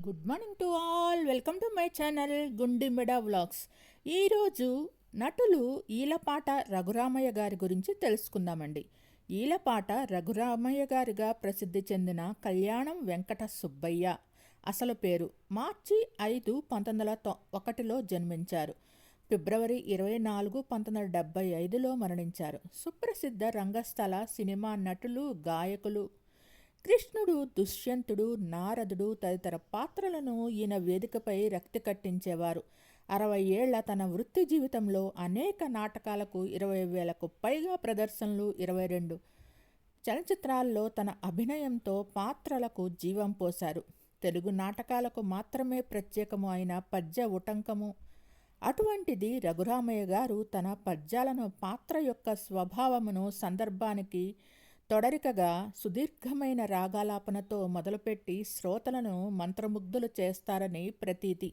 Good morning to all. Welcome to my channel Gundimeda vlogs. ఈరోజు నటులు ఈలపాట రఘురామయ్య గారి గురించి తెలుసుకుందామండి. ఈలపాట రఘురామయ్య గారిగా ప్రసిద్ధి చెందిన కళ్యాణం వెంకట సుబ్బయ్య అసలు పేరు. మార్చి 5, 1901లో జన్మించారు. ఫిబ్రవరి 24, 1975లో మరణించారు. సుప్రసిద్ధ రంగస్థల సినిమా నటులు, గాయకులు. కృష్ణుడు, దుష్యంతుడు, నారదుడు తదితర పాత్రలను ఈయన వేదికపై రక్తి కట్టించేవారు. 60 ఏళ్ల తన వృత్తి జీవితంలో అనేక నాటకాలకు 20,000కు పైగా ప్రదర్శనలు, 22 చలచిత్రాల్లో తన అభినయంతో పాత్రలకు జీవం పోశారు. తెలుగు నాటకాలకు మాత్రమే ప్రత్యేకము అయిన పద్య ఉటంకము. అటువంటిది రఘురామయ్య గారు తన పద్యాలను పాత్ర యొక్క స్వభావమును, సందర్భానికి తొడరికగా సుదీర్ఘమైన రాగాలాపనతో మొదలుపెట్టి శ్రోతలను మంత్రముగ్ధులు చేస్తారని ప్రతీతి.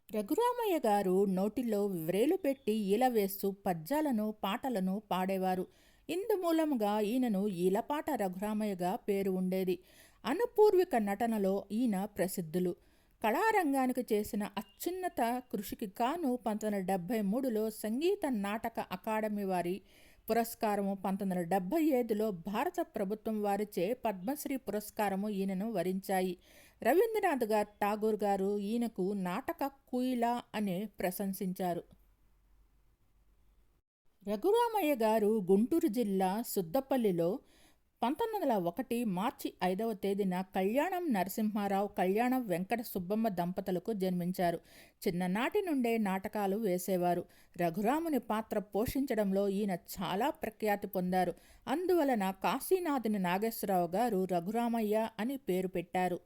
రఘురామయ్య గారు నోటిలో వ్రేలు పెట్టి ఈల వేస్తూ పద్యాలను, పాటలను పాడేవారు. ఇందుమూలముగా ఈయనను ఈలపాట రఘురామయ్యగా పేరు ఉండేది. అనుపూర్విక నటనలో ఈయన ప్రసిద్ధులు. కళారంగానికి చేసిన అత్యున్నత కృషికి గాను 1973లో సంగీత నాటక అకాడమీ వారి పురస్కారము, 1975లో భారత ప్రభుత్వం వారిచే పద్మశ్రీ పురస్కారము ఈయనను వరించాయి. రవీంద్రనాథ్ ఠాగూర్ గారు ఈయనకు నాటక కుయిలా అనే ప్రశంసించారు. రఘురామయ్య గారు గుంటూరు జిల్లా సుద్దపల్లిలో 1901 మార్చి 5వ తేదీన కళ్యాణం నరసింహారావు, కళ్యాణం వెంకట సుబ్బమ్మ దంపతులకు జన్మించారు. చిన్ననాటి నుండే నాటకాలు వేసేవారు. రఘురాముని పాత్ర పోషించడంలో ఈయన చాలా ప్రఖ్యాతి పొందారు. అందువలన కాశీనాథుని నాగేశ్వరరావు గారు రఘురామయ్య అని పేరు పెట్టారు.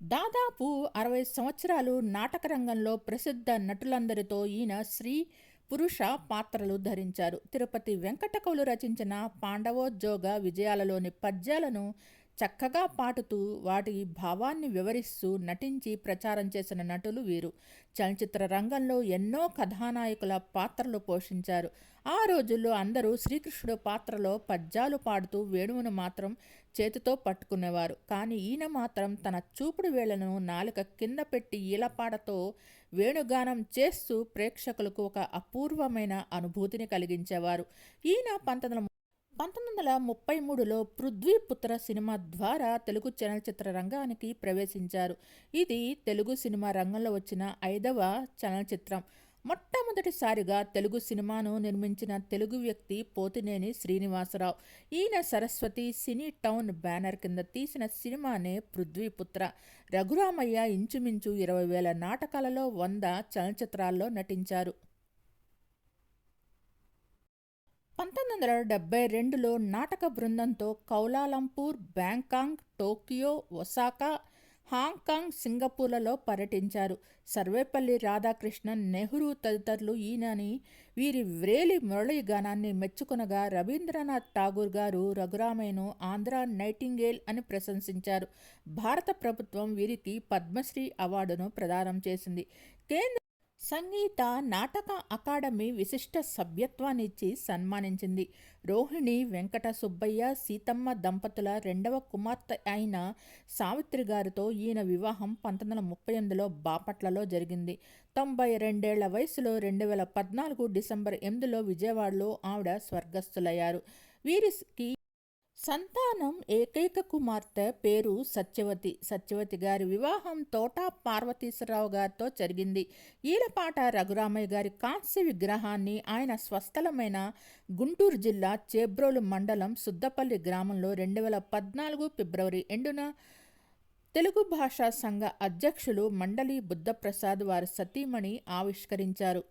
దాదాపు 60 సంవత్సరాలు నాటక రంగంలో ప్రసిద్ధ నటులందరితో ఈయన స్త్రీ, పురుష పాత్రలు ధరించారు. తిరుపతి వెంకటకవులు రచించిన పాండవోద్యోగ విజయాలలోని పద్యాలను చక్కగా పాడుతూ వాటి భావాన్ని వివరిస్తూ నటించి ప్రచారం చేసిన నటులు వీరు. చలనచిత్ర రంగంలో ఎన్నో కథానాయకుల పాత్రలు పోషించారు. ఆ రోజుల్లో అందరూ శ్రీకృష్ణుడు పాత్రలో పద్యాలు పాడుతూ వేణువును మాత్రం చేతితో పట్టుకునేవారు. కానీ ఈయన మాత్రం తన చూపుడు వేళ్లను నాలుక కింద పెట్టి ఈలపాటతో వేణుగానం చేస్తూ ప్రేక్షకులకు ఒక అపూర్వమైన అనుభూతిని కలిగించేవారు. ఈయన 1933లో పృథ్వీపుత్ర సినిమా ద్వారా తెలుగు చలనచిత్ర రంగానికి ప్రవేశించారు. ఇది తెలుగు సినిమా రంగంలో వచ్చిన 5వ చలనచిత్రం. మొట్టమొదటిసారిగా తెలుగు సినిమాను నిర్మించిన తెలుగు వ్యక్తి పోతినేని శ్రీనివాసరావు. ఈయన సరస్వతి సినీ టౌన్ బ్యానర్ కింద తీసిన సినిమానే పృథ్వీపుత్ర. రఘురామయ్య ఇంచుమించు 20,000 నాటకాలలో 100 చలనచిత్రాల్లో నటించారు. 1972లో నాటక బృందంతో Kuala Lumpur, Bangkok, Tokyo, Osaka, Hong Kong, సింగపూర్లలో పర్యటించారు. సర్వేపల్లి రాధాకృష్ణన్, నెహ్రూ తదితరులు ఈయనని వీరి వ్రేలి మురళీ గానాన్ని మెచ్చుకొనగా రవీంద్రనాథ్ ఠాగూర్ గారు రఘురామయ్యను ఆంధ్ర నైటింగేల్ అని ప్రశంసించారు. భారత ప్రభుత్వం వీరికి పద్మశ్రీ అవార్డును ప్రదానం చేసింది. కేంద్ర సంగీత నాటక అకాడమీ విశిష్ట సభ్యత్వాన్నిచ్చి సన్మానించింది. రోహిణి వెంకట సుబ్బయ్య, సీతమ్మ దంపతుల 2వ కుమార్తె అయిన సావిత్రి గారితో ఈయన వివాహం 1938లో బాపట్లలో జరిగింది. 92 ఏళ్ల వయసులో 2014 డిసెంబర్ 8లో విజయవాడలో ఆవిడ స్వర్గస్థులయ్యారు. వీరికి సంతానం ఏకైక కుమార్తె పేరు సత్యవతి. సత్యవతి గారి వివాహం తోటా పార్వతీశ్వరరావు గారితో జరిగింది. ఈలపాట రఘురామయ్య గారి కాంస్య విగ్రహాన్ని ఆయన స్వస్థలమైన గుంటూరు జిల్లా చేబ్రోలు మండలం సుద్దపల్లి గ్రామంలో 2014 ఫిబ్రవరి 2న తెలుగు భాషా సంఘ అధ్యక్షులు మండలి బుద్ధప్రసాద్ వారి సతీమణి ఆవిష్కరించారు.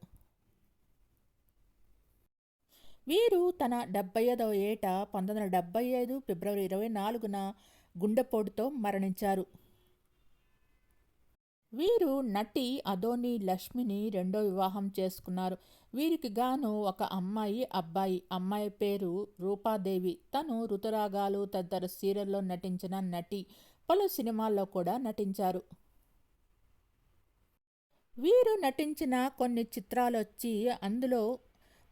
వీరు తన 75వ ఏట 1975 ఫిబ్రవరి 24న గుండెపోటుతో మరణించారు. వీరు నటి అదోని లక్ష్మిని 2వ వివాహం చేసుకున్నారు. వీరికి గాను ఒక అమ్మాయి, అబ్బాయి. అమ్మాయి పేరు రూపాదేవి. తను ఋతురాగాలు తదితర సీరియల్లో నటించిన నటి. పలు సినిమాల్లో కూడా నటించారు. వీరు నటించిన కొన్ని చిత్రాలొచ్చి అందులో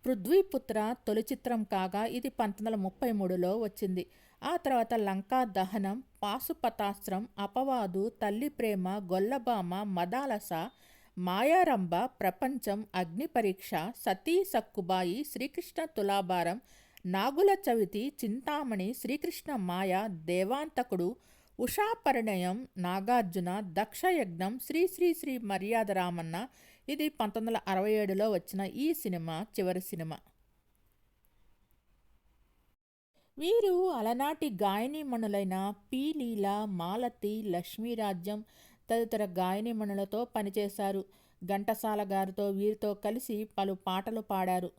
పృథ్వీపుత్ర తొలి చిత్రం కాగా ఇది 1933లో వచ్చింది. ఆ తర్వాత లంకా దహనం, పాశుపతాస్త్రం, అపవాదు, తల్లి ప్రేమ, గొల్లబామ, మదాలస, మాయారంభ, ప్రపంచం, అగ్ని పరీక్ష, సతీ సక్కుబాయి, శ్రీకృష్ణ తులాభారం, నాగుల చవితి, చింతామణి, శ్రీకృష్ణ మాయ, దేవాంతకుడు, ఉషాపరిణయం, నాగార్జున, దక్షయజ్ఞం, శ్రీ శ్రీ శ్రీ మర్యాద రామన్న. ఇది 1967లో వచ్చిన ఈ సినిమా చివరి సినిమా. వీరు అలనాటి గాయనీమణులైన పి లీల, మాలతి, లక్ష్మీరాజ్యం తదితర గాయనీమణులతో పనిచేశారు. ఘంటసాల గారితో వీరితో కలిసి పలు పాటలు పాడారు.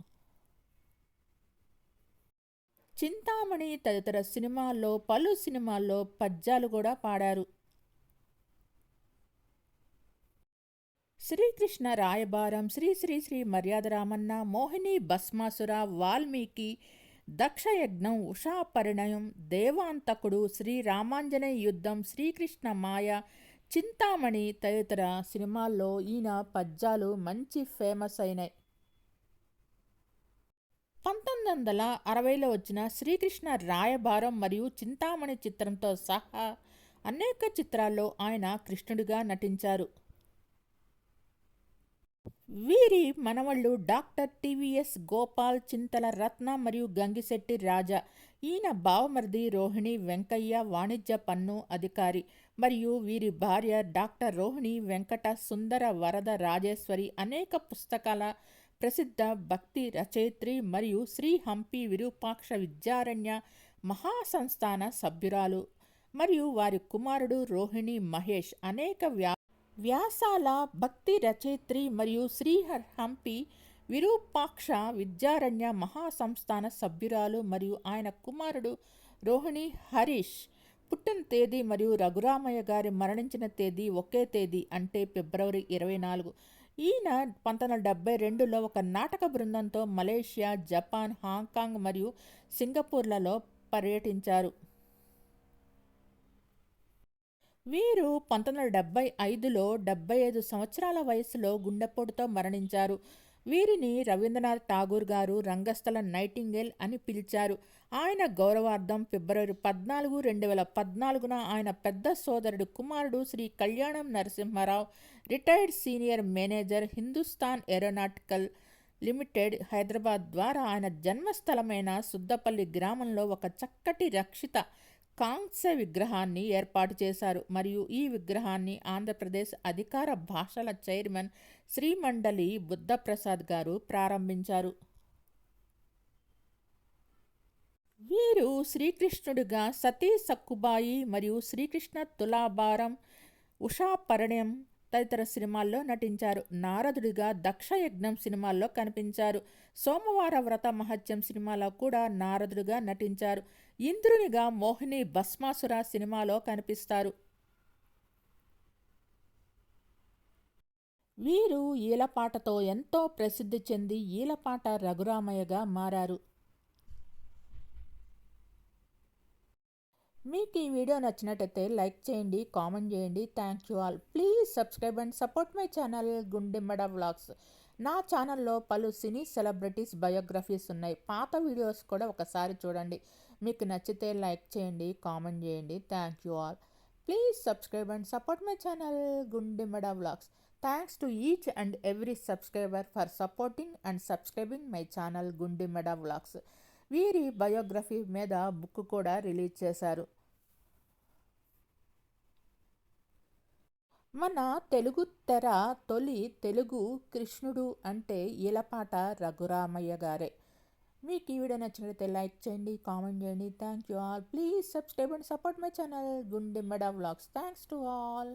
చింతామణి తదితర సినిమాల్లో పలు సినిమాల్లో పద్యాలు కూడా పాడారు. శ్రీకృష్ణ రాయబారం, శ్రీ శ్రీ శ్రీ మర్యాద రామన్న, మోహిని భస్మాసుర, వాల్మీకి, దక్షయజ్ఞం, ఉషాపరిణయం, దేవాంతకుడు, శ్రీరామాంజనేయ యుద్ధం, శ్రీకృష్ణ మాయ, చింతామణి తదితర సినిమాల్లో ఈయన పద్యాలు మంచి ఫేమస్ అయినాయి. 1960లో వచ్చిన శ్రీకృష్ణ రాయబారం మరియు చింతామణి చిత్రంతో సహా అనేక చిత్రాల్లో ఆయన కృష్ణుడిగా నటించారు. వీరి మనవళ్ళు డాక్టర్ టివిఎస్ గోపాల్, చింతల రత్న మరియు గంగిశెట్టి రాజా. ఈయన బావమరిది రోహిణి వెంకయ్య వాణిజ్య పన్ను అధికారి మరియు వీరి భార్య డాక్టర్ రోహిణి వెంకట సుందర వరద రాజేశ్వరి అనేక పుస్తకాల ప్రసిద్ధ భక్తి రచయిత్రి మరియు శ్రీ హంపి విరూపాక్ష విద్యారణ్య మహాసంస్థాన సభ్యురాలు మరియు వారి కుమారుడు రోహిణి మహేష్ అనేక వ్యాసాల భక్తి రచయిత్రి మరియు శ్రీ హంపి విరూపాక్ష విద్యారణ్య మహాసంస్థాన సభ్యురాలు మరియు ఆయన కుమారుడు రోహిణి హరీష్. పుట్టిన తేదీ మరియు రఘురామయ్య గారి మరణించిన తేదీ ఒకే తేదీ, అంటే ఫిబ్రవరి 24. ఈయన 1972లో ఒక నాటక బృందంతో మలేషియా, జపాన్, హాంకాంగ్ మరియు సింగపూర్లలో పర్యటించారు. వీరు 1975లో 75 సంవత్సరాల వయసులో గుండెపోటుతో మరణించారు. వీరిని రవీంద్రనాథ్ ఠాగూర్ గారు రంగస్థల నైటింగేల్ అని పిలిచారు. ఆయన గౌరవార్థం ఫిబ్రవరి 14, 2014న ఆయన పెద్ద సోదరుడు కుమారుడు Shri Kalyanam Narasimharao, retired senior manager, Hindustan aeronautical limited Hyderabad ద్వారా ఆయన జన్మస్థలమైన సుద్దపల్లి గ్రామంలో ఒక చక్కటి రక్షిత కాంస్య విగ్రహాన్ని ఏర్పాటు చేశారు మరియు ఈ విగ్రహాన్ని ఆంధ్రప్రదేశ్ అధికార భాషల చైర్మన్ శ్రీమండలి బుద్ధప్రసాద్ గారు ప్రారంభించారు. వీరు శ్రీకృష్ణుడిగా సతీ సక్కుబాయి మరియు శ్రీకృష్ణ తులాభారం, ఉషాపరిణయం తదితర సినిమాల్లో నటించారు. నారదుడిగా దక్షయజ్ఞం సినిమాల్లో కనిపించారు. సోమవార వ్రత మహత్యం సినిమాలో కూడా నారదుడిగా నటించారు. ఇంద్రునిగా మోహిని భస్మాసుర సినిమాలో కనిపిస్తారు. వీరు ఈలపాటతో ఎంతో ప్రసిద్ధి చెంది ఈలపాట రఘురామయ్యగా మారారు. మీకు ఈ వీడియో నచ్చినట్టయితే లైక్ చేయండి, కామెంట్ చేయండి. Thank you all. Please subscribe and support my channel Gundemmada vlogs. నా ఛానల్లో పలు సినీ సెలబ్రిటీస్ బయోగ్రఫీస్ ఉన్నాయి. పాత వీడియోస్ కూడా ఒకసారి చూడండి. మీకు నచ్చితే లైక్ చేయండి, కామెంట్ చేయండి. Thank you all. Please subscribe and support my channel Gundemmada vlogs. Thanks to each and every subscriber for supporting and subscribing my channel Gundemmada vlogs. వీరి బయోగ్రఫీ మీద బుక్ కూడా రిలీజ్ చేశారు. మన తెలుగు తెర తొలి తెలుగు కృష్ణుడు అంటే ఈలపాట రఘురామయ్య గారే. మీకు ఈ వీడియో నచ్చినట్లయితే లైక్ చేయండి, కామెంట్ చేయండి. Thank you all. Please subscribe and support my channel Gundemmada vlogs. Thanks to all.